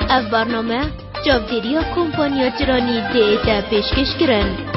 اف برنامه جاودیریا کمپانیا جرانی دیتا پیشکش کرن.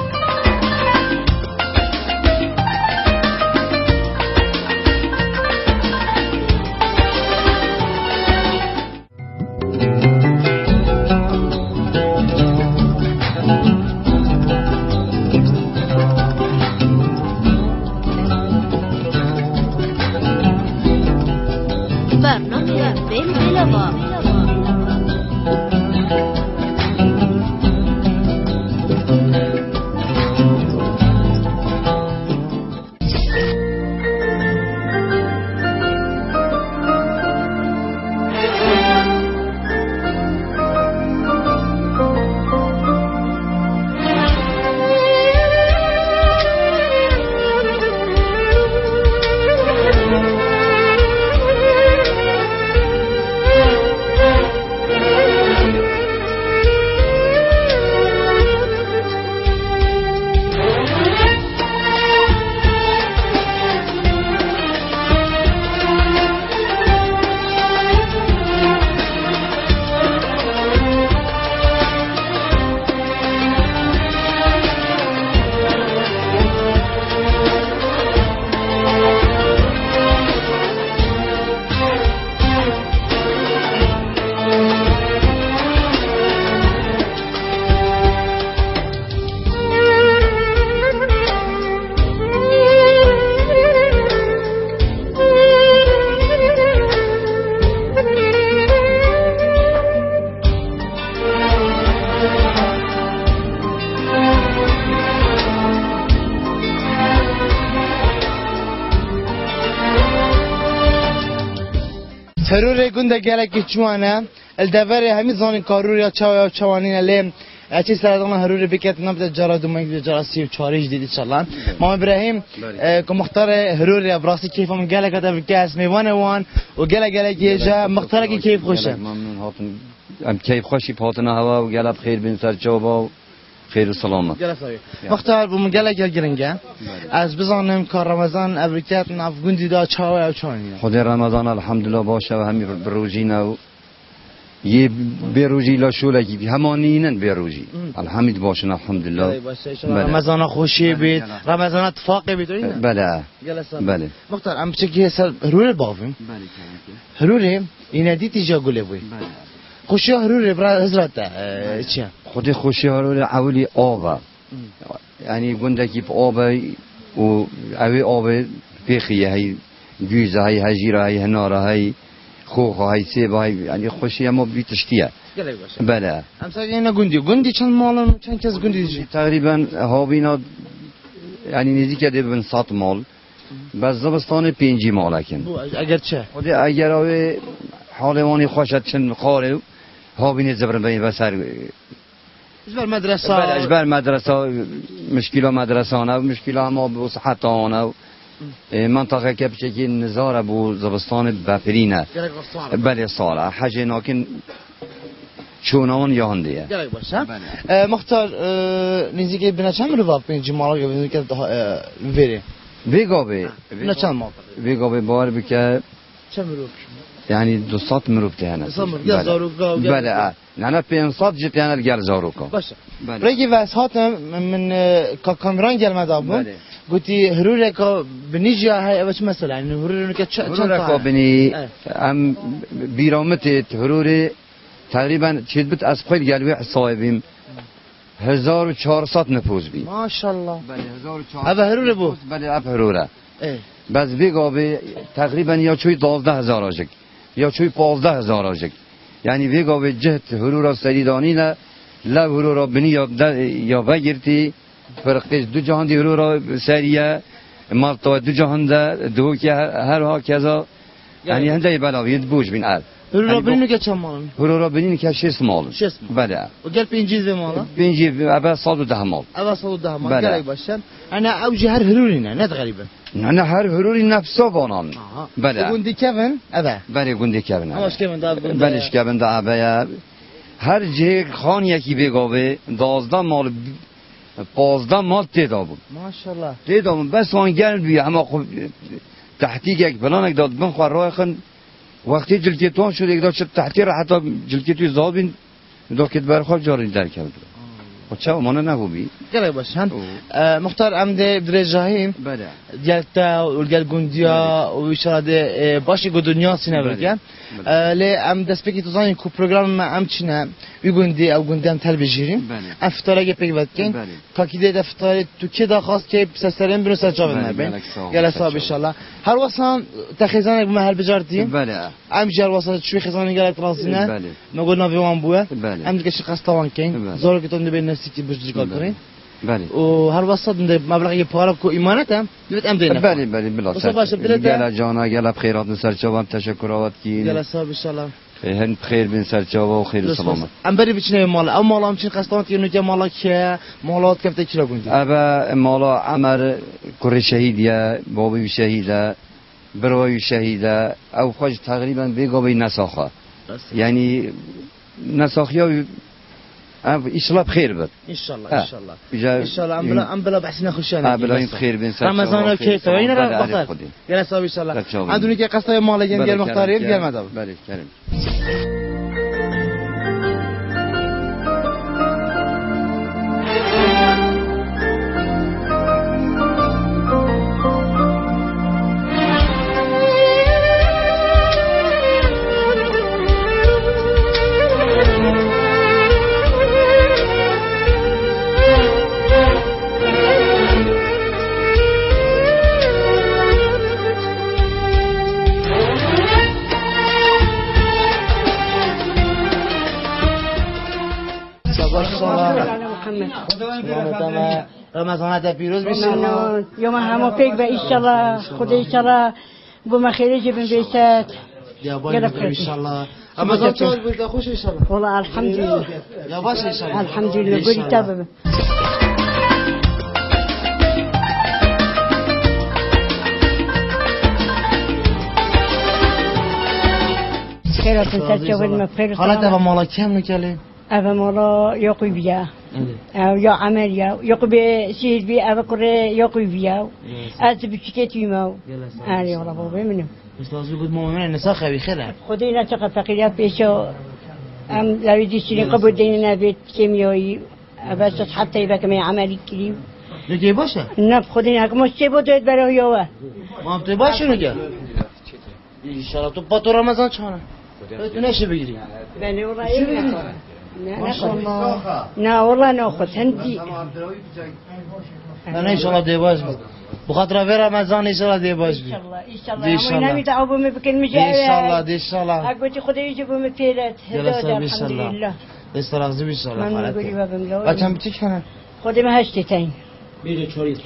هرور گنده گلکی چوانه الدوره همی زانی کارور یا چوانین لیم اچی سردان هرور بکت نبود جرا دومنگ جرا 34 جدید انشالله ما ابراهیم که مختار هرور یا براسی کیف من گلک تا کس میوانه وان و گلک جا مختار کی کیف خوشه ممنون هاتن ام کیف خوشی پاتنا هوا و گلب خیر بین سر جواب خیر و سلامت مختار بوم گلک گرنگه از بزانم کار رمضان ابریکت ناف گندی دا چاو چانی خدا رمضان الحمدلله باشه و همی بروجینا یه بروجی لا شولکی همانینن بروجی الحمد باشن الحمدلله رمضان خوشی بید رمضان اتفاقی بید بله بله مختار ام چکی سر هرور باویم هرور این دیتی جا گله بوی خوشی هرور برای حضرت چیه خود خوشی هرور اولی آبه یعنی گندکی آبه و اوی آبه پیخیه های گوزه های هجیره های هناره های خوخ های سیب های یعنی خوشی اما بیتشتیه بله همسا اینا گندی چند مالن چند کس گندی دیجی تقریبا هاوینا یعنی نزدیک به 100 مال بس زبستان 5 مال کن اگر چه خود اگر اوی حالوانی خوشت چند قاره هاوینه زبرن بین بسر اجبر مدرسه بله اجبر مدرسه مشکل مدرسه نه مشکل اما به صحت آنها منطقه که بچه نظاره بو زبستان بفرینه بله ساله حج ناکن چونان یاندیه مختار نزدیک بنا چند رو واقع پنج مال که که ویره ویگابه نه چند مال ویگابه بار بکه چند رو یعنی 200 مروب تهنه بله نه 500 جت یعنی گل زاروکا باشه رگی واسات من کامران گلمد ابو گویی هرور که بنیجی های اوش مثلا یعنی هرور که چند تا بنی ام بیرامت هرور تقریبا چیز بت از خیلی گلوی صاحبیم 1400 نفوس بی ماشاءالله بله 1400 اب هرور بو بله اب هروره بس بیگابه تقریبا یا چوی 12000 آجک یا چوی 15000 آجک یعنی بیگابه جهت هرورا سریدانی نه لب هرورا بنی یا بگیرتی فرقش دو جهان دی هرورا سریه مالتا دو جهان ده دو که هر ها کذا یعنی هنده بلاوی بوج بین ال هرورا بینی که چند مال هرورا بینی که 6 مال بله و گل 5 مال 5 ابا 110 مال ابا 110 مال گلی باشن انا اوجه هر هروری نه غریبه نه هر هروری نفسا بانان بله گوندی کون ابا بله گوندی کون همش کون دا بله کون دا ابا هر جه خان یکی بگاوه 12 مال 15 مال تیدا بود ماشاءالله تیدا بود بس آن گل بی اما خب تحتیق یک بلانک داد بنخواه رای خن وقتی جلکتوان شد یک داشت تحتی را حتی جلکتوی زابین دو کت برخواب جاری در کرد و چه امانه نبودی؟ گله باش هن مختار امده درجاهیم بله جلتا و جل گندیا و ایشاده باشی گو دنیا سینه بگم لی ام دست بکی تو زنی کو پروگرام ما ام چینه وی گندی او گندی ام تل بجیریم افتاره گه پیک بد کن تا کی ده افتاره تو کی داخواست که سرسرم برو سر جواب نبین گله صاحب ان شاء الله هر واسه تخیزانه بمحل بجارتیم بله ام جار واسه شوی خیزانه گله ترازینه نقول نبی وان بوه ام دیگه شخص توان کن زور که تو نبی نسی کی بجری کار کنین بله و هر واسه مبلغی پاره کو ایمانت هم دوت ام دینه بله بله بلا گله جانا گله بخیرات نسر چوبان تشکرات کی گله صاحب ان شاء الله هن بخیر بین سر چوبا و خیر و سلامت ام بری بچنه مال او مال ام چین قصدان که نوجه مالا که مالات کفته چرا گوندی ابا مالا عمر کره شهیدیه بابی شهیده بروی شهیده او خوش تقریبا بیگابی نساخه یعنی نساخیا ایشالله بخیر بد ایشالله ام بلا بحثنا خوشانه بلا بخیر بین سر رمضان کی تو اینا را بخیر گله صاحب ایشالله اندونی که قصه مال گل مختاری گل مدام بله کریم رمضان پیروز بشه یوم همه پیک به ایشالله خدا ایشالله بوم خیلی جبن بیشتر یا باید ایشالله رمضان چطور بود خوش ایشالله والله الحمدلله یا باشه ایشالله الحمدلله گوری تابه خیراتون سرچه بود مفخیر حالت با مالا کم نکلی؟ اوه مالا یاقوی بیا یا عمل یا قبی سیر بی اوه کره یاقوی بیا از بچکتی ما آری والله بابا منم استاذ بود مؤمن نساخه بخیره خدای نتاق فقیریت پیشو ام لویدی سرین قبول دین نبید کیمیایی بس حتی بکم عملی کریم نگه باشه نه خدای نکمش چه بود برای یاوه ما تو باشه نگه ان شاء الله تو با تو رمضان چانه تو نشه بگیری بله والله نه والله ناخذ هندي انا ان شاء الله ديباج بخاطر في رمضان ان شاء الله ديباج ان شاء الله ان شاء الله نبي تعوبوا بكل مجال ان شاء الله ان شاء الله اقول خذ يجيبوا مثيلات الحمد لله استرغزي ان شاء الله بچم بتيك انا خذ ما هشتين بيجي چوريت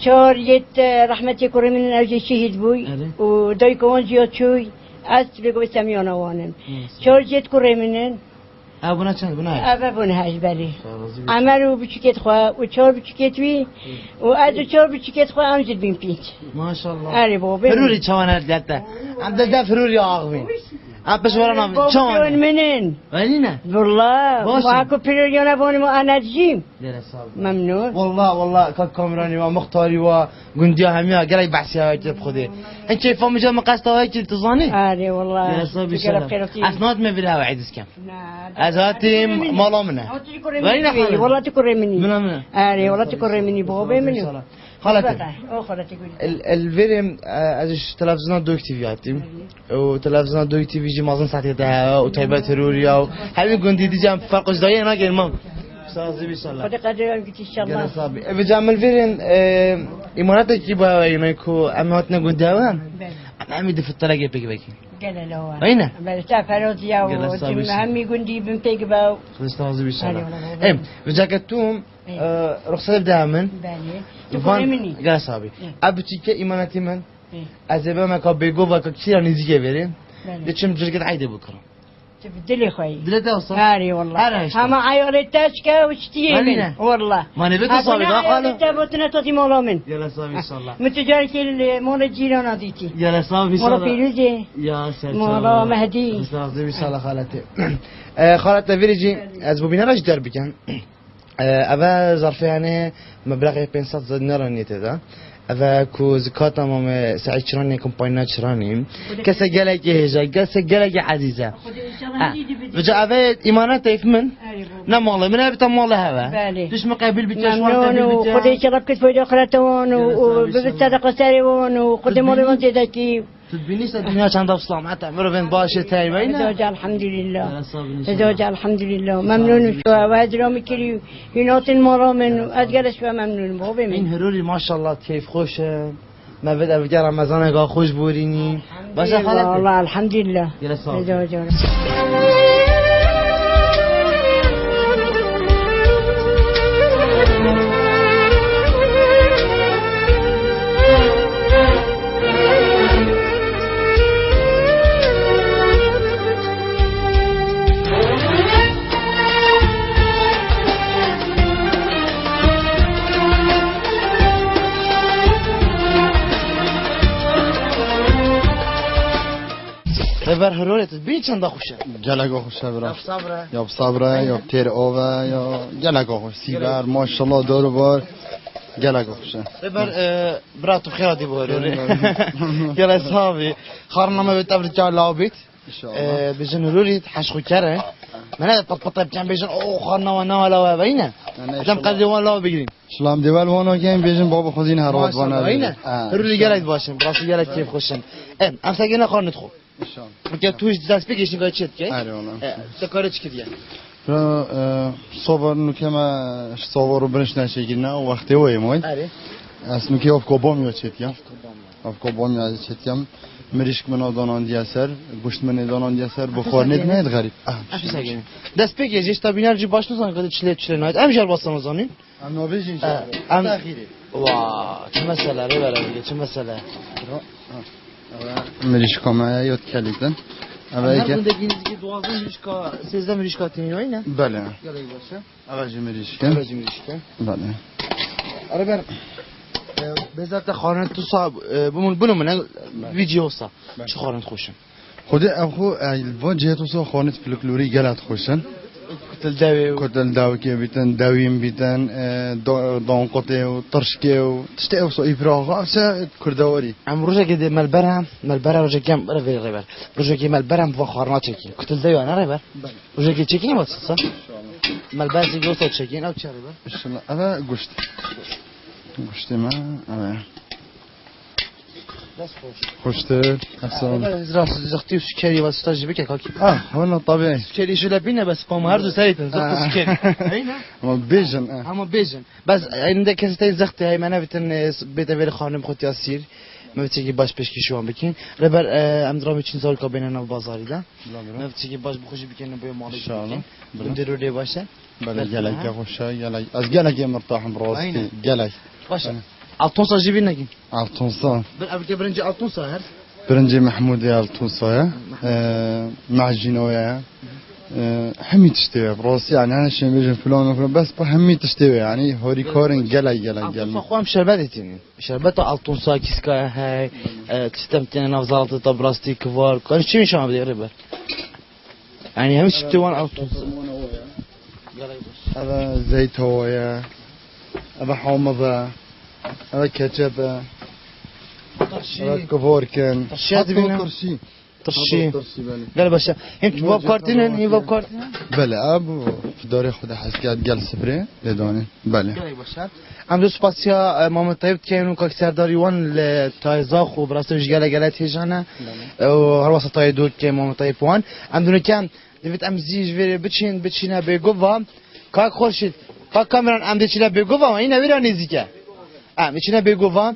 چوريت رحمتي كريم من اوجي شهيد بوي وداي كون زياد شوي از بگو سمیانا وانم چوريت كريمن ابونا چند بنا ابونا هاش بله عملو بچکت خوا و چهار بچکت وی و از چهار بچکت خوا امجد بین پیچ ما شاء الله آره بابا فروری چوانه دلته عند ده فروری آغوین ابش ورانا چوان منن ولی نه والله واكو فروریانا بونم انا جیم ممنون والله كاميراني ومختاري وغنديا هميا قال بحثي هاي بخدي انت فهم جا مقاسته هاي تظني اري والله يا صاحبي اسناد ما بلا وعدس كم ازاتي مالا منه وين والله تكرر مني من اري والله تكرر مني بابا مني خالتي الفيلم ازش تلفزيون دوك تي في هاتیم و تلفزيون دوك تي في جي مازن ساعتي ده و تايبه تروريا و همین گندی دیجام فرقش دايه ما گرمم استاذ بي الله خد قدر ان شاء الله صاحبي بجامل فيلم ايمانات كي با ينكو امهاتنا گنداوا عمي دي في الطلاقه بيجي بيجي قال له وين بلتا فروديا و همي گندي بن بيجي با استاذ بي الله ام بجاكتوم رخصه بدامن بله قال صاحبي ابتي كي ايماناتي من ازبا ما كبيغو و كثير نزيجه برين دچم جرقت عيده بكره تبدلي خوي دلته وصل هاري والله هما عيورتاش كا وشتيين والله ما نبيت صاحبي قالوا تبوتنا تدي مولا من يلا صاحبي ان شاء الله متجارك المولا جيران ديتي يلا صاحبي ان شاء الله مولا بيروزي يا سلام مولا مهدي صاحبي ان شاء الله خالتي خالتي فيريجي از ببينا راش درب كان ابا ظرف يعني مبلغ 500 دينار نيته ده و کو زکات ما سعی چرانی کمپانی چرانی کس گله که هجا کس گله که عزیزه بجا اوه ایمانت تیف من نه ماله من ابتا ماله هوا بله دوش مقابل بیتش ممنون و خدای شرب کت فایده آخرتوان و ببت صدقه سریوان و خدای مالی من زیدکی تبینی سه دنیا چند افسلام حتی مرو بین باشه تایبینه زوج الحمد لله زوج الحمد لله ممنون شو و ادرامی کری هنات المرامن و ادگرش و ممنون بابا این من هروری ماشاءالله کیف خوشه ما بد افجار رمضان اگه خوش بورینی باشه خالد والله الحمد لله يلا صافي. زوج خبر هرولت بی چند خوشه گلگا خوشه برا صبره یا صبره یا تیر آوه یا گلگا خوش سیبر ماشالله دور بار گلگا خوشه خبر براتو خیادی بهروری گله صافی خارنامه بیت افرجا لابیت بجن هروری حشخو کره من هذا بطبطب كان بيجن اوه خارنامه نه ولا بينه دم قدر وان لا بگیریم شلام دیوال وانو گیم بیشن بابا خودین هرات وانا بينه هروری گلت باشن براسو گلت کیف خوشن ام سگنا خارنت خو که توش دست بگیشین که چیت که آره والله سکاره چی کردی را صور نکما صور برنش نشیگیرنا وقتی وای موید آره از نکی آف کوبام یا چیتیم آف کوبام یا چیتیم مریشک من آدانان دیاسر گوشت من آدانان دیاسر بخور نید میاد غریب دست بگیرش تا بینر جی باش نزن که چله نهایت امشار باستم زانین ام نابیجین ام واه چه مسئله رو برای دیگه چه مسئله مریشکامه یاد کلیدن اولی هر که گونده گینزگی 12 مریشکا 13 مریشکا تینایی نه بله گلای باشه اولی مریشکن راجی مریشکا بله آره بر بذات خانه تو صاحب بمون من ویدیو سا چه خانه خوشم خود اخو الوا جهتو سو خانت فلکلوری گلت خوشن کتل دوی کتل داو که بیتن داویم بیتن دان قطعه و ترشکه و تشته او سو ایبراغ افسا کردواری ام روزه که ملبره روزه کم روی ریبر روزه که ملبرم و خارنا چکی کتل دوی آنها ریبر روزه که چکی نماد سا ملبر زی گوستا چکی نه چه ریبر انشالله اوه گوشت ما اوه دست خوش خوشتر افسان راست زختی و سکری و استاجی بکه کاکی وانا طبيعي سکری شو لبینه بس قوم هر دو سریتن زخت سکری ما بيجن اما بیجن بس اینده کسی تای زختی های منه بیتن بیت بیر خانم خود یاسیر ما بتيجي باش بشكي شو عم بكين ربر ام درامي چين سال كابيننا البازاري ده ما بتيجي باش بخوشي بكين بيو مالي ان شاء الله بنديرو دي باشه بلا جلك خوشا جلك از جلك مرتاح براسي جلك باشه التونسا جيبين نجين التونسا قبل برنجي التونسا هر برنجي محمود التونسا معجنويا همي تشتوي براسي يعني انا شي بيجن فلان وفلان بس همي تشتوي يعني هوري كورن جلك التونسا خوام شربتين شربت التونسا كيسكا هاي تستمتعين نفزالة طبراستي كفار كان شي مش عم بدي ربر يعني هم شتوان التونسا هذا زيت هويا هذا حامضة هذا كاتشب هذا كفوركن ترشي قال باشا انت باب كارتين هي باب كارتين بله اب في داري خود حسكات قال سفري لداني بله قال باشا ام دو سپاسیا مام طيب كانوا كسرداري وان لتايزاخ وبراستوش قالت هجانا و هر وسط تاي دول كان مام طيب وان عندنا كان دفت ام زيج بتشينا بيغوفا كاك خورشيد كاك كاميران ام دچلا بيغوفا اینا ویرا نزدیکه ام دچلا بيغوفا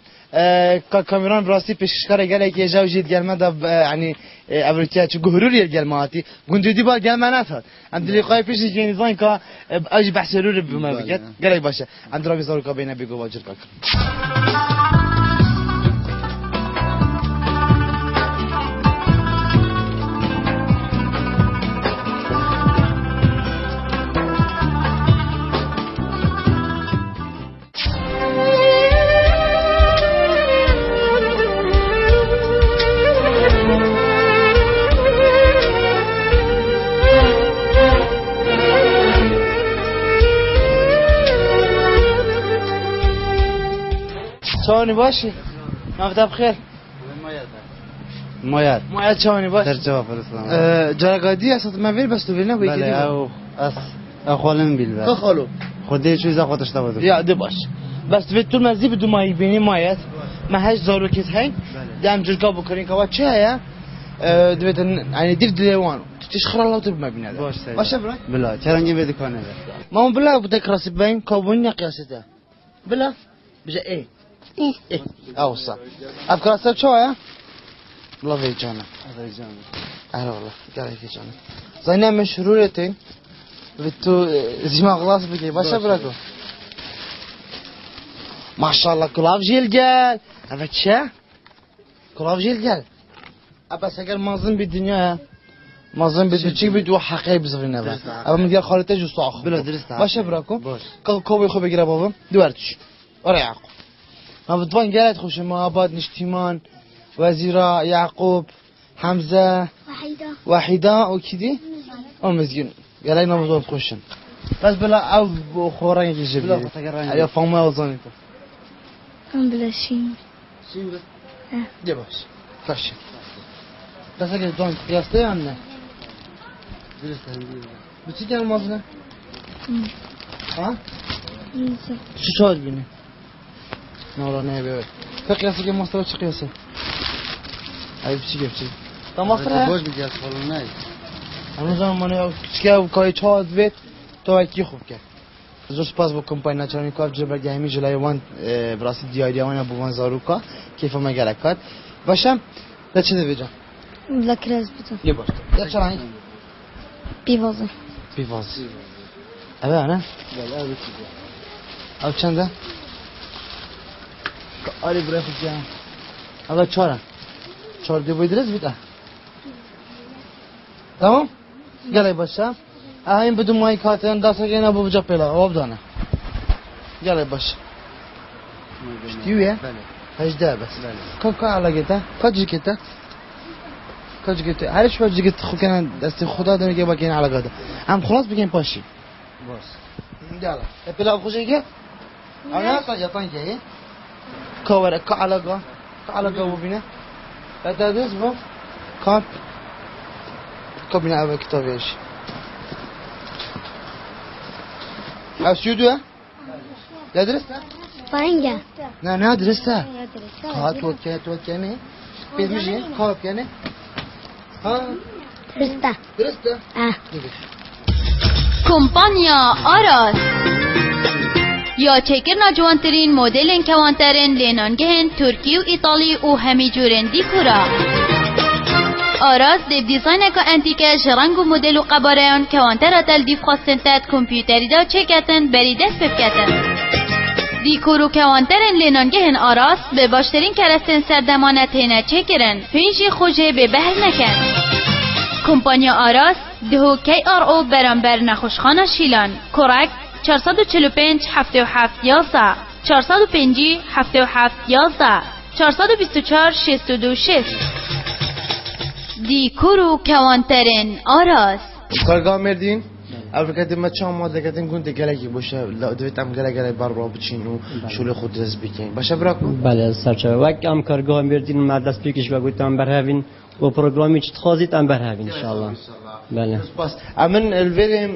كاك كاميران براستی پیشکار گله که جاو جید گلمه دا يعني امریکا چه گهروری گلماتی گوندی دی با گلمه نات ام دلی قای پیش که نزان که اج بحث رو بما بگت گله باشه ام درا بزار که بین بيغوفا جر کاک چوانی باشی مفتب خیر مایت چوانی باش در جواب فرستم جرگادی است ما ویر بس تو ویر نبودی بله او خالم بیل بله خالو خودی چیزا خودش نبود یا ده باش بس تو طول مزی بدو مایی بینی مایت ما هش زارو کیت هی دم جرگا بکنین که چه هیا دوید یعنی دیر دیوان تو تیش خرال تو بمبینه باشه برای بله چرنگی بده کنه ما بلا بده کراسی بین کابونی قیاسته بلا بجا ای اوصل اب کراسه چه هیا الله في جانا أهلا والله قال في جانا زينا مشهورتين بتو زي ما خلاص بقي باشا براكو ما شاء الله كلاف جيل جال أبد شا كلاف جيل جال أبى سجل مازن بالدنيا مازن بدو بدو حقيقي بزغينا بقى أبى مدير خالته جو صاخ بلا درست باشا براكو كوبي خوب بقرا بابا دوارتش وريعكم ما بدوان قالت خوش ما أباد نشتيمان وزيرة يعقوب حمزة وحيدة وكذي ومزيون يلا نبض تخشن بس بلا أو خورين يجيب لي يا فما وزنكم بلا شين بس جباش فش بس أجل دون قياسته عنا بتيجي المازنة ها شو شاد بيني نورا نبي فقياسك مصر وش قياسه أي بتيجي تمام باش میگه خالم نه هنوز من چیکار کاری چهار بید تو اکی خوب کرد زور سپاس با کمپانی نچرانی که جبر گهمی جلوی وان براسی دیاری وان ابو زاروکا کیف ما گلکات باشم ده چه دیجا بلا كراز بتو یه باش ده چرانی بيفازة بیواز اوه نه بله او چنده آری برای خود جان اوه چهار دی باید رز بیده تمام گلای باشم این بدون مایی کاتن دست که اینا بوجا پیلا آب دانه گلای باش شتیویه؟ بله 18 بس که علاقه که جگته هرش باید جگت خوب کنن دست خدا داره که با که این علاقه ده هم خلاص بگیم پاشی باش گلا پیلا خوشه که اما تا یاتان که کاوره که علاقه ببینه بعد دست با کامپ کابینه اول کتابیش اسیودوه؟ یا درسته؟ فاينجا نه درسته ها توکه نه biz میشین کار کنه ها درسته کمپانیا آراس یا چکر نجوانترین مدل کوانترین لینانگهن ترکی و ایتالی و همی جورن دیکورا آراس دیو دیزاین که انتیکه جرنگ و مدل و قبارهان کوانتر تل دیو خواستن تد کمپیوتری دا چکتن بری دست بکتن دیکور و کوانترین لینانگهن آراس به باشترین کرستن سردمانت هنه چکرن پینجی خوشه به بهر نکن کمپانیا آراس دهو کی آر او برانبر نخوشخانه شیلان کرک 445 77 11 405 77 11 424 62 6 دیکور و کوانترین آراس کارگاه مردین افریقا ما چند ماده کردیم گونده گلگی باشه دویت هم گلگی بر را بچین و شغل خود دست بکنین باشه براکو بله سرچه وقت هم کارگاه مردین ما دست بکش و گویتم برهوین و پروگرامی چت خواهید هم برهوین انشالله بله سپاس امن الفيلم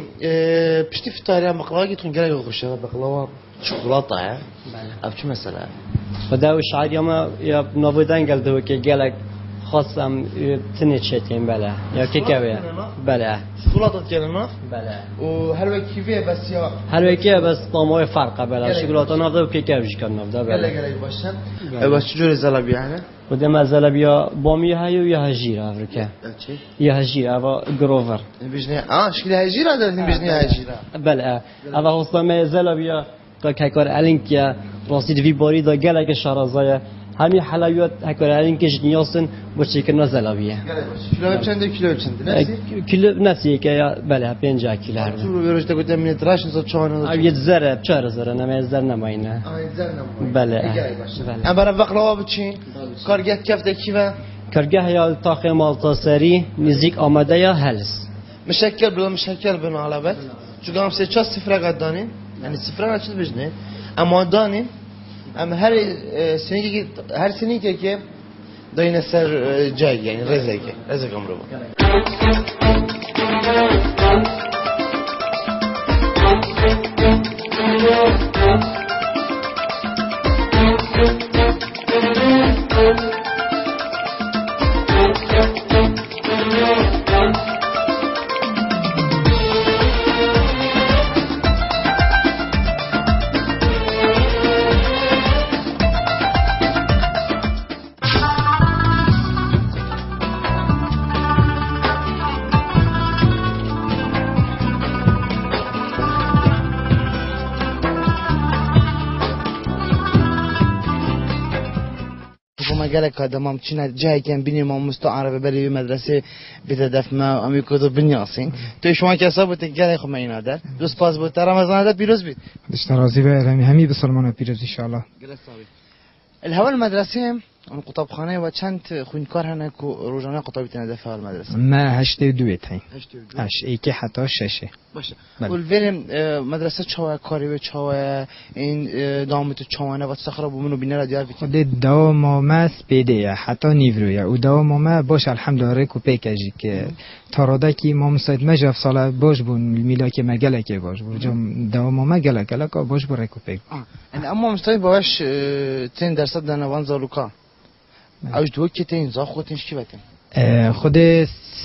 بشتي في الطريقه بقلاوه يتون قال يغشها بقلاوه شوكولاته بله او شو مثلا فدا شعری ما یا نوودن گلده که گلک خاصم تنه چتیم بله یا که که بله شوكولاته كلنا بله وهل كيفيه بس يا هر کی بس طعمه فرقه بله شکلاته نافده و که که وش کنه نافده بله قال باشه بس شجور زلابي يعني و دم ازل بیا بامی هایو یا هجیر افریقا یا هجیر اوا گروور بجني شكل هجیر دادیم بجني هجیر بله اوا حسام زل بیا که کار الینکیا راستی وی باری دا گله شارازای همین حلویات هکار الینکش نیاستن با چیکن زلاویه کیلو چند نسی کیلو نسی که بله 50 کیلو هر تو بیروش تا گفتم من تراش نزد چهار یه ذره 4000 نه زر نماینه بله ام برای بقلاوا بچین کارگاه کفته کیوه کارگاه یا تاخ مالتا سری نزدیک آماده یا هلس مشکل بنا على بس چون هم سه چهار صفر قدانین یعنی صفر نشد بجنه اما دانین ام هر سنه که داین سر جای یعنی رزق عمره با قالك هذا ما مشينا جاي كان بيني ما مستعرب بري مدرسة بتدف ما أمي كتب بنياسين تو شو ما كسبت قال يا خمين هذا بس باس بتر رمضان هذا بيروز بيت اشترازي بقى همي بسلمان بيروز إن شاء الله الهوا المدرسة أنا قطب خانة وچند خوينكار هنا كو روزانه قطبي تندفع المدرسة ما 82 تاين 8 ایکی حتی 6 باشه والفيلم مدرسة شوا كاري وشوا إن دامت شوانه وتستخرب ومنو بيننا ديار بيت خود دو ماما سپیده حتی نیورویا و دو ماما باش الحمدلله کو پیکجی که تاراده کی مام سید مجف سال باش بون میلا که مگله که باش بون جام دو ماما گله گله که باش بره کو پیک ان اما مستوی باش 10% دنوان زالوکا اوش دو که تین زا خودش کی بتن خود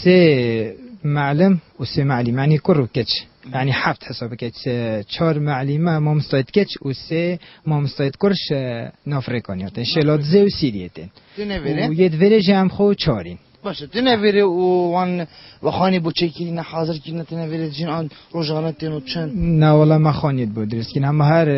سه معلم و سه معلم يعني كرو كتش يعني حفت حساب كتش 4 معلمه ما مستعد كتش و سه ما مستعد كرش نافريكانيات شلات زي و سيريتين و يدوره جمع خو 4 باشه تنویره وان وخانی بچه نه حاضر کی نه تنویره جن آن روزانه تنو چند نه والله ما خانید بود درست کن همه هر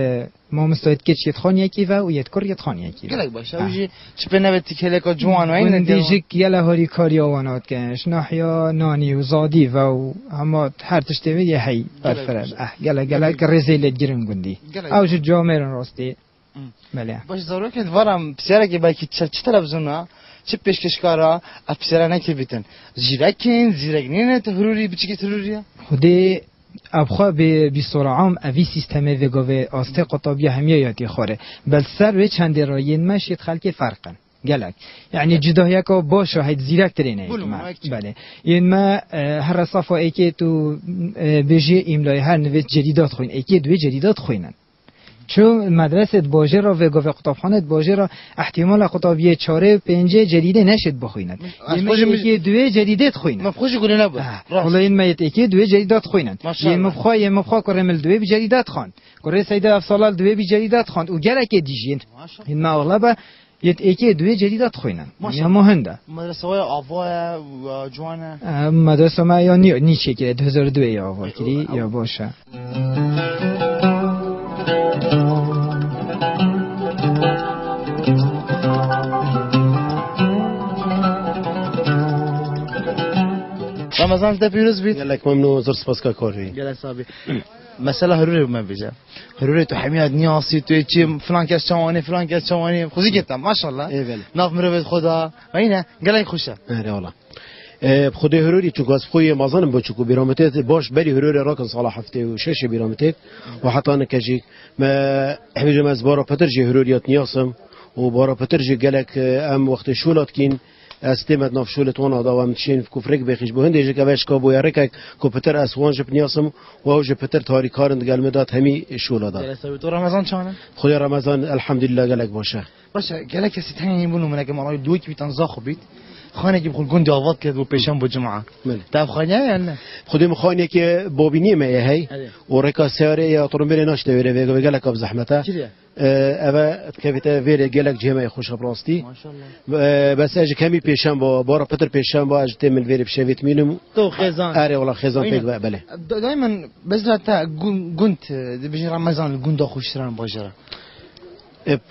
ما مستعد کچ یت خانی یکی و یت کر یت خانی یکی گلک باشه اوجی چپه نوتی کله کا جوان و این دیجی یلا هاری کاریاوانات کنش ناحیا نانی و زادی و همه هر تشتوی یه هی برفرد گلک رزیلت گرن گندی اوج جامعه راستی بله باشه ضرور که دوارم بسیاره که باید چه تلویزیونه چه پیشکشکارا افسران نکی بیتن زیرکین زیرکنین تهروری بچه تهروریه خودی ابخوا به بسرعام اوی سیستم وگاوه آسته قطابی همیه یادی خوره بل سر و چند راین مشید خلک فرقن گلک یعنی جداهی که باشه هید زیرک ترینه بله این ما هر صفحه ای که تو بجی املای هر نویت جدیدات خوین ای که دوی جدیدات خوینن چون مدرسه باجه را و گاو قطابخانه باجه را احتمال قطابیه 4 5 جدیده نشد بخویند یکی دو جدیدت خویند مفخوش گونه نبود حالا این میت یکی دو جدیدات خویند یه مفخا کرمل دو جدیدات خوان کره سید افصال دو جدیدات خوان و گره که دیجین این مغلبه یکی دو جدیدات خویند یا مهنده مدرسه های آوا و جوانه مدرسه ما یا نیچه که 2002 یا آوا کری یا باشه رمضان ده پیروز بید گلک ممنون زر سپاس که کاری گلک صابی مثلا هروری من بیجا هروری تو حمیاد نیاسی تو چی فلان کس چوانی خوزی گفتم ماشاءالله ناف مروت خدا و اینه گلک خوشه اره والله خدای هروری چون گاز خوی مازنم با چکو بیرامتت باش بری هروری راکن سال هفته و 6 بیرامتت و حتی نکجی ما حبیجم از بارا پترجی هروریات نیاسم و بارا پترجی گلک ام وقت شولات کین استمد ناف شولت وانا داوام تشين في كفرك بخيش بهندي جك باش كابو يركك كوبتر اسوان جب نياسم و جبتر تاري كارند قال مدات همي شولا دا تو رمضان چانه خويا رمضان الحمد لله قالك باشه قالك کسی تاني يبونو منك مرای دوی کی بیتن زاخو بیت خانه کی بخول گوند آواد کرد و پیشم با جمعه تا خانه یا نه خودم خانه کی بابینی ما هي و رکا ساره یا طرمبر ناشته ویره و قالك اب زحمته اوه کفیت ویره گلک جمعه خوش براستی بس اج کمی پیشم با بارا پتر پیشم با اج تمل ویره بشویت مینم تو خزان اره والله خزان پیک بله دائما بذات گوند بجی رمضان گوند خوش تران باجره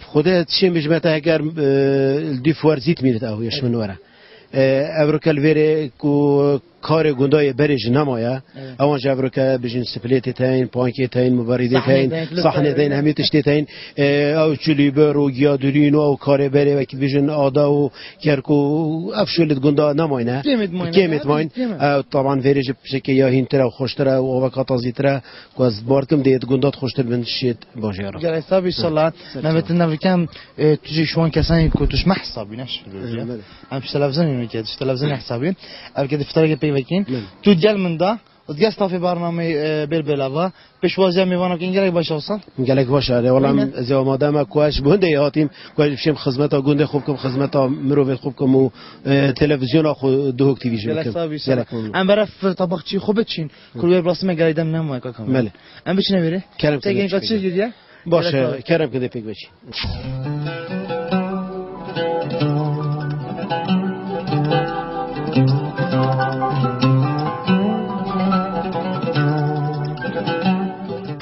خودت چی مجمعه اگر دی فورزیت میرد او یش من ورا ابرکل ویره کو کار گندای برج نمایه اون جبر که بجین سپلیت تاین پانکی تاین مبارده تاین صحنه تاین همه تشتی تاین او چلیبر و گیادرین و کار بره و که بجین آدا و کرکو افشولت گندا نماینه کیمت ماین طبعا فرج بشکل یا هینتره و خوشتره و وقت تازیتره که از بارکم دیت گندات خوشتر بنشید باشه را جل حسابی صلاة نبت نفكم تجي شوان كسان كنتش محسابي نش أنا مش تلفزيون يعني كده مش تلفزيون حسابي أنا كده فترة كده بيفكين تو جل من ده وتجلس في برنامج بالبلاغة بشوازي ميوانا كينجري باش أوصل قالك باش على والله زي ما دام كواش بهنده يهاتيم كواش بشيم خدمته جنده خوبكم خدمته مروفة خوبكم و تلفزيون أخو دوك تي في جل حسابي أنا بعرف طبق شيء خوبتشين كل يوم براسي ما قال دم نام ما يكمل ماله أنا بيش نبيره كلام تيجي نقطع شيء جديد باشه كلام كده فيك بشي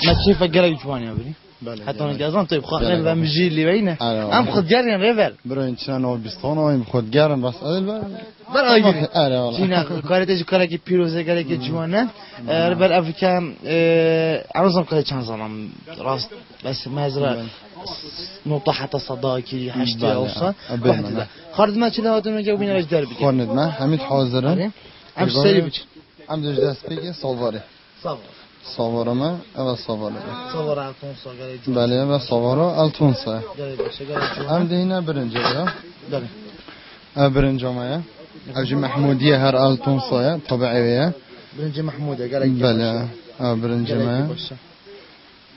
ما تشوف قلق جواني أبني حتى أنا جازان طيب خالد بمجي اللي بينه أم خد جارين ريفل برای چند آب بیستان خود گرم بس برای جینا کاری تیجی کاری که پیروزه کاری که جوانه بر افریقا عروضم کاری چند زنم راست بس مازرا نقطة حتى صداقي حشتي أوصل واحدة خالد ما تشيله هاتون جاوبين على جدار بيجي خالد ما حميد حاضرة عم سري بيجي عم دست بيجي صواري صوارة ما أو صوارة صوارة ألتونسا قال بله أو صوارة ألتونسا عم دهينا برنجة بله برنجة مايا أجي محمودية هر ألتونسا طبيعية برنجة محمودة قال بله برنجة مايا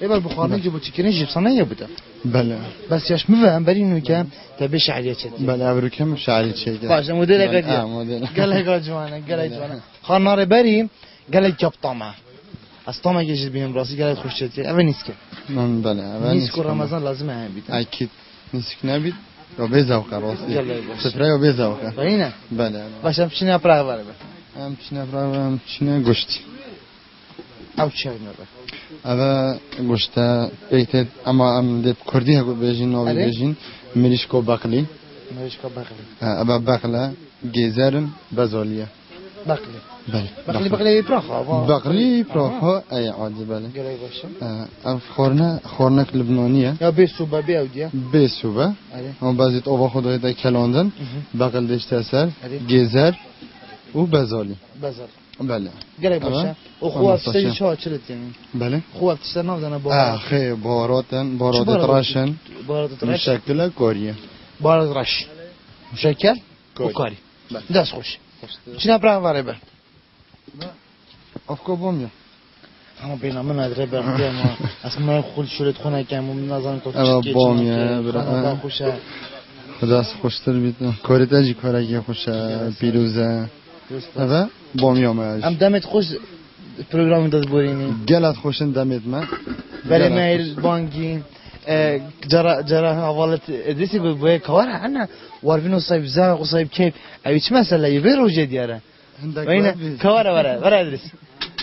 إيه بالبخار نجيبه تكين نجيب صنايع بده بله بس ياش مفهم برينو كام تبي شعرية كذي بله أبرو كم شعرية شيء باش موديل قديم موديل قال لك جوانا قال لك جوانا خانار بري قال لك جاب طمع أصلا يجي بيهم راسي قال لك خوش كذي أبى نسكت من بله نسكت رمضان لازم هم بيت أكيد نسك نبيت وبيزاوك راسي سفرة وبيزاوك باينه بله باش هم شنو أبرع ولا هم شنو قشتي أو شيء نبى أبا قشتا بيتت أما أم دب كردي هكو بيجين نوبي بيجين مريشكو باقلي أبا باقلا جيزارن بازوليا باقلي بله باقلي براخا باقلي براخا أي عادي بله أف خورنك لبنانية يا بيسوبا بيوديا بيسوبا هم بعضيت أوبا خدای دا کلاندن باقل دشت اثر جيزار وبازولي بله قالك باشه وخوات تشتري شو أشرت يعني بله خوات تشتري نافذنا بهارات خي بهارات راشن مشكلة كوريا بهارات رش مشكل وكاري دست خوش چی برای واره بر افکار بومیه اما بینا من ادره برم ما اصلا من خود شورت خونه کم من نظرم تو چی بومیه برای خوشه دست خوشتر بیت کاری تاجی کاری خوشه پیروزه و بومیه ما ام دمت خوش پروگرام داد برینی گلت خوشن دمت ما برای میل بانگین جرا حوالت ادریسی به کار عنا وارفینو صاحب زاق و صاحب کیف اوی چه مسئله یه روزه دیاره وینه کار وره ادریس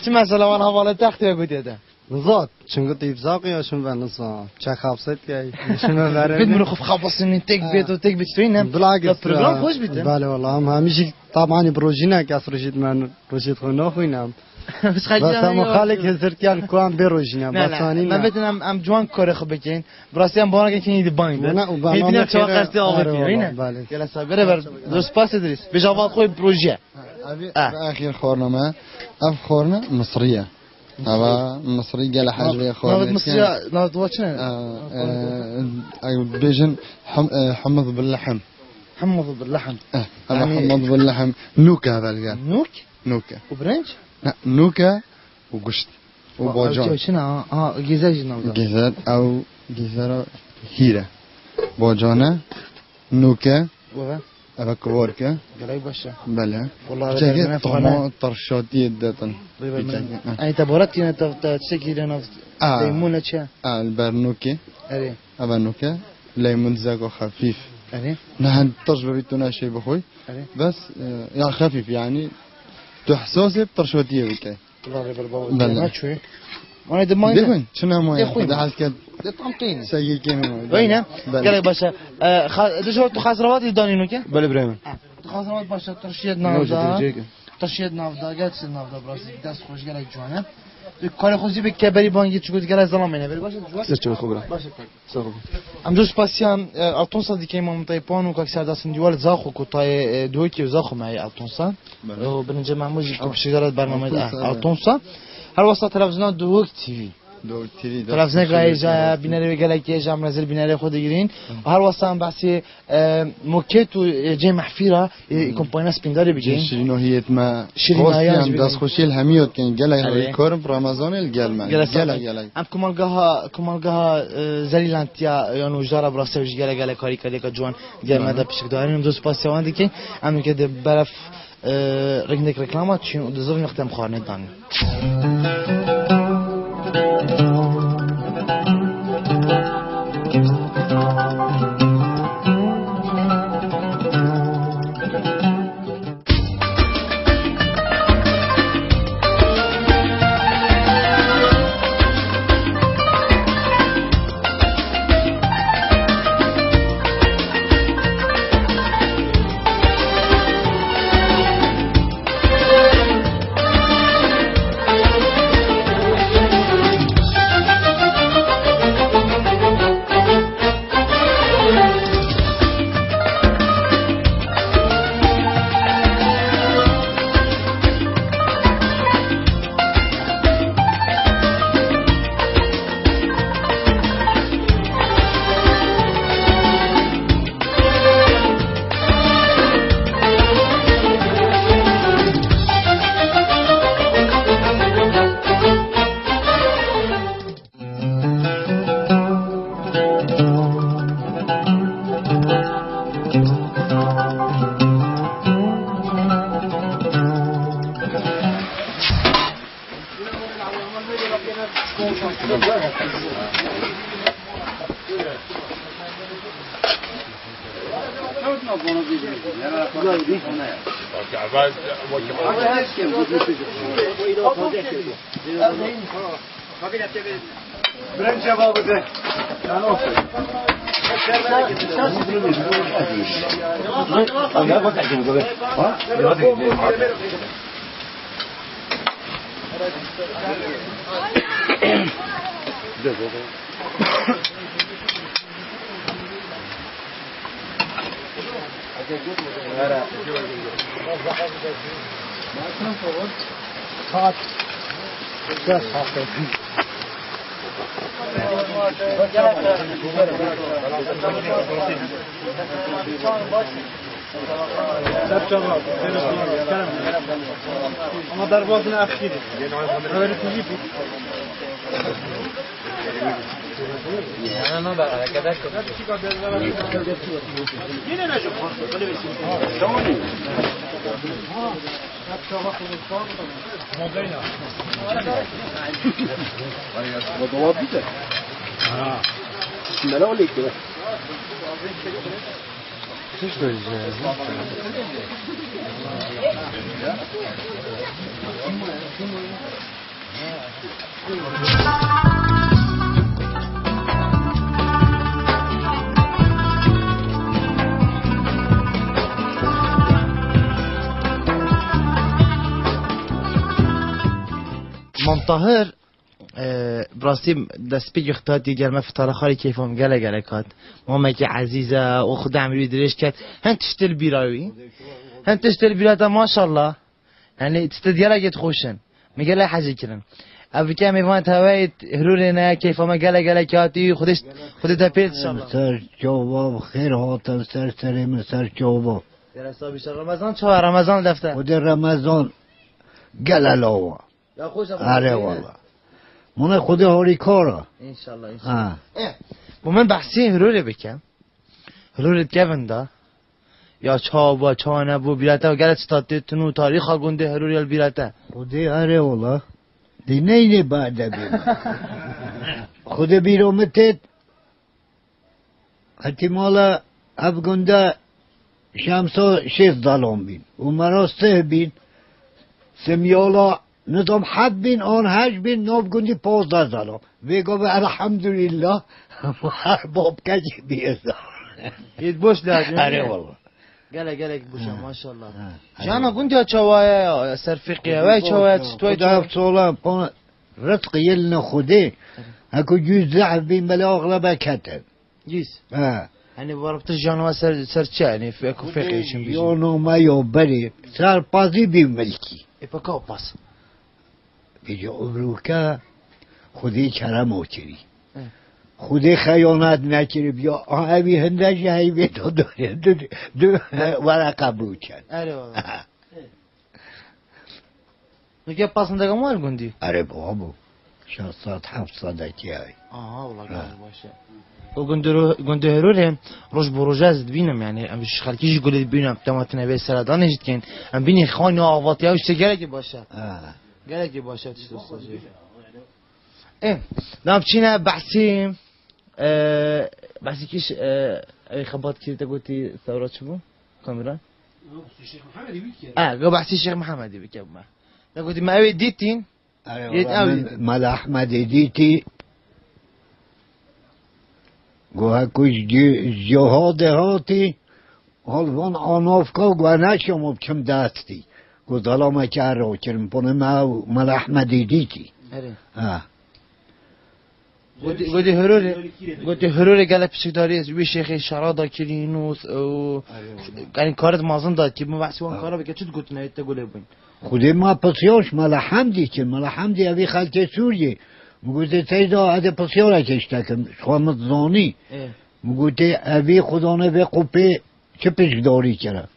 چه مسئله وان حوالت تختی بگو دیده بالضبط شنو طيب زاقي يا شنو بنصا شا خابصت كاي شنو بره بيت منو خف خابصني تك بيت وتك بيت فين بالعكس البروجرام خوش بيت بله والله ما مشي طبعا بروجينا كاس رشيد من رشيد خونا خوينا بس هم خالق هزرتيان كوان بروجينا بساني ما بتنام ام جوان كوري خبكين براسيان بانا كاين يدي باين هيدنا توقعت اوبتي هنا يلا صابر بر دوس باس ادريس بجواب خوي بروجي اخر خورنا اف خورنا مصريه أبا مصري قال حاجة خورنا ناخذ مصرية ناخذ واتشنا بيجن حمض باللحم حمض باللحم أبا حمض باللحم نوكا هذا اللي قال نوكا وبرنج لا نوكا وقشت وباجان شنو جيزاج جيزار أو جيزار هيرة باجانة نوكا أبا كواركا قلعي باشا بله والله جاكي طعمه طرشاتي الداتن أي تبارتي أنت تشكي لنا ليمونة شا البرنوكي أري أبا نوكا ليمون زاكو خفيف أري نحن تجربة بيتنا شيء بخوي بس يعني خفيف يعني تحساسي بطرشاتية بكاي بله ما شوي أنا دماغي دخون شنو ما ده حالك طمطيني سيء كينه وينه قال باشا دشوا تو خسروات دانينو كه بله بريمن خسروات باشا ترشيد نازا تشید نافدا گرچه نافدا براسی دست خوش گلک جوانه کار خوشی به کبری بانگی چگو گلک زلام اینه بری باشه جوان سرچه خوب را باشه ام دوست پاسیان التونسا دیگه امام تایپان و کاکسر دستن دیوال زاخو کوتای دوی که زاخو معی التونسا و بنجا محمودی که بشیدارت برنامه التونسا هر واسه تلویزیون دوک تیوی تلفزیون رایجا بیناری گلکی جام رزل بیناری خود گیرین هر واسه هم بحثی موکت و جای محفیرا کمپانی سپینداری بگین شیرینوهیت ما شیرینوهیت دست خوشیل همیاد که گلای کارم رمضان الگل من گلای ام کمالگاه زلیلانتیا یا نوجدار براسته وش گلای کاری کاری که جوان گرمه دا پیش داریم دوست پاسیوان دیگه ام که برف رنگ رکلامات چون دزوی نختم خارنه دانی ama darbasını afşidi. Öyle tüyü bu. Yani ne arkadaş? Yine ne çok? Tamam. Modena. Bu dolap bir de. Ha. Ne oluyor ki? Что здесь? منطهر براسیم دست پیج اختیار دیگر ما فتاره خالی کیفم گله کات ماما که عزیزه و خود عمری درش کرد هن تشتل بیراوی هن تشتل بیراتا ماشاءالله یعنی تستدیالا گت خوشن میگله حاجی کردن ابی که میوان توایت هرورنا کیفم گله کاتی خودت پیل شما سر جواب خیر هاتن سر سر جواب در حساب رمضان چه رمضان دفتر خود رمضان گله لاوا یا خوش آره والله من خود هاری کارا انشالله و من بحثی هروره بکم هرورت گوندا یا چاوا چانه بو بیرته و گلت ستاتتونو تاریخ ها گنده هروری البیرته خودی آره والله دی نینه بعد بیم خود بیرومتت حتی مالا اب گنده شمسا 6 دالون بین و مرا 3 بین سمیالا نظام حد بین آن 8 بین ناب گندی 15 دالون ویگو به الحمدلله هر باب کجی بیزا اید بوش دادیم آره والله گله بوشم ماشاءالله جانا گوندی چوایا سرفقیه و چوایا توی خدا سولا پون رزق یلنا خوده اكو جوز زعف بين بلا اغلبها كتب جيس يعني وربط جانوا سر يعني في اكو فقه شن بيجي يونو ما يوبري صار بازي بملكي يبقى باس بيجي أبروكا خودی کرم اوچری خودی خیانت نکری بیا آهی هندشی هی به تو داره دو ورقه بروچن اره والله میگه پاسندگی مال گوندی اره بابا 600 700 کی هی والله باشه و گندهرو روش بروجاز ببینم یعنی ام خالکیش گل ببینم تماتنا به سردان اجت کن ام بینی خان آواتی اوش گره که باشه گره که باشه تو استاجی نام چینه بحثی کیش خبات کی تا گوتی ثورات شو کامران الشيخ محمد يبيك جو بحثي الشيخ محمد يبيك ما قلت ما اوي ديتين مال احمد ديتي گوه کش جهاد هاتی حالوان آنافکا گوه نشم کم دستی گو ظلامه که را کرم پونه مال احمدی دیتی گوتی هروری گله پشکداری از وی شیخ شرادا کرین و یعنی کارت مازن داد که بحثی وان کارا بگه چود گوتی نهیت گله بین خودی ما پسیاش مال حمدی که مال حمدی اوی خلک سوریه مگوته تیدا عده پسیاره کشتکم شوامت زانی مگوته اوی خدانه به قپه چه پشکداری کرد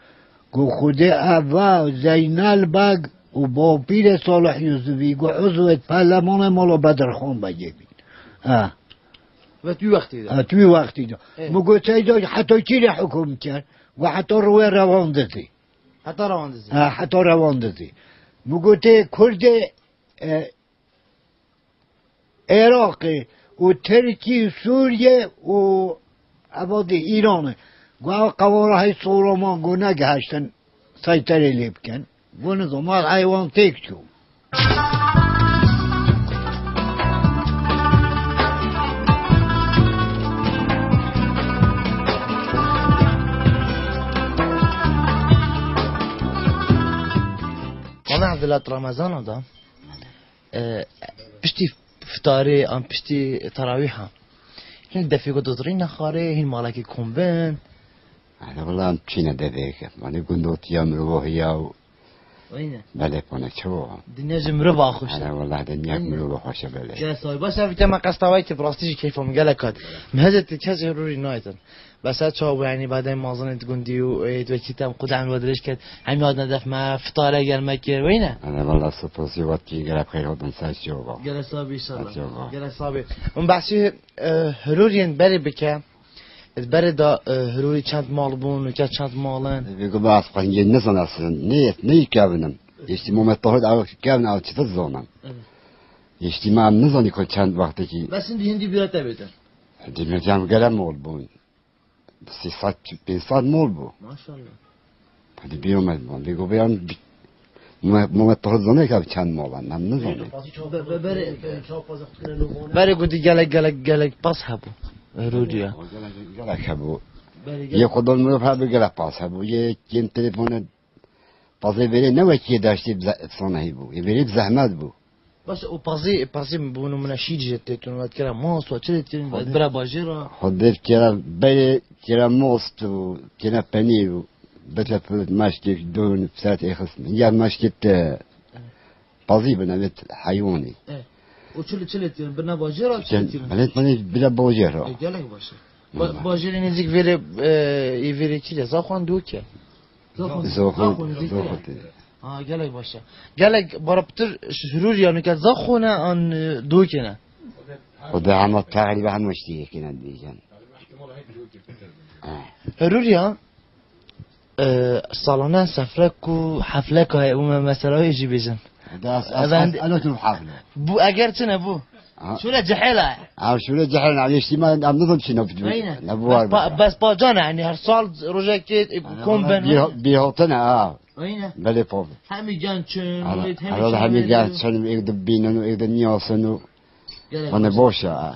گو خودی اوه زینال بگ و با پیر صالح یوسفی گو عضوت پرلمان مالا بدرخان بگه بید و توی وقتی دا توی وقتی دا مگوته تیدا حتی چی حکم کرد و حتی روی روان دزی حتی روان دزی مگوته کرد عراق و ترکی و سوریه و عباد ایرانه گو قواره های سورامان گو نگهشتن سایتره لیب کن گو نظام حیوان تک چون وانا عبدالله رمضان دا پشتی فتاره ام پشتی تراویحه هین دفعه که دادرین نخاره هین مالکی کنبن انا والله ام چینه دفعه مانی گندوت یا مروحیا و وینه بله پونه چو دنیا جمره با خوش انا والله دنیا مروح خوشه بله جا سای باشه فیت ما قصتوایی که براستیش کیفو میگله کات مهجت کسی روی نایتن بس چاو یعنی بعد مازن گندی و وکیتم قدام ودرش کرد همین یاد ندف ما فتاره اگر مکر وینه انا والله سپاسی وقت کی گرب خیر هاتن ساز جواب جلسه ان شاء الله جلسه اون بحثی هرورین بری بکه بری دا هروری چند مال بون و که چند مالن بگو باز قنگی نزن اصلا نیت کابنم اجتماع متحد او کابن او چطور زونم اجتماع نزنی که چند وقتی کی بس این هندی بیاته بیتر دیمیتم گرم مال بون 300 500 مال بو ماشاءالله هدی بیومد من بگو بیان متحد زنه که چند مالن من نزنی بری گودی گلک پاس هبو رودیا گلک هبو یه خودم رو فهم گلک پاس هبو یه کن تلفن پازی بری نوکی داشتی بزنه بو یه بری بزحمت بو بس او پازی بونو منشید جت تونات کرا ماست و چه تین برا باجرا خودت کرا بری کرا ماست و کرا پنیر و بتلفت مشتی دون ساعت اخصم یا مشتی پازی بنویت حیوانی و چه تین برا باجرا چه تین بلد منی بلا باجرا گلک باشه باجری نزدیک ویری چیه زاخوان دوکه زاخوان گلک باشه گلک برابطر هرور یعنی که زاخونه آن دو کنه خدا همه تقریبا هم مشتیه کنن دیگن هرور یا سالانه سفرک و حفله که اون مسئله هایی بیزن الاتون حفله بو اگر چه نبو شوله جحيله شوله جحيله على اجتماع عم نظم شنو بدو بس باجانا يعني هر سال روجاكيت يكون بيهوتنا وينه بله فوق همي جانچن همي جانچن يقدر بينن ويقدر نياسن وانا بوشا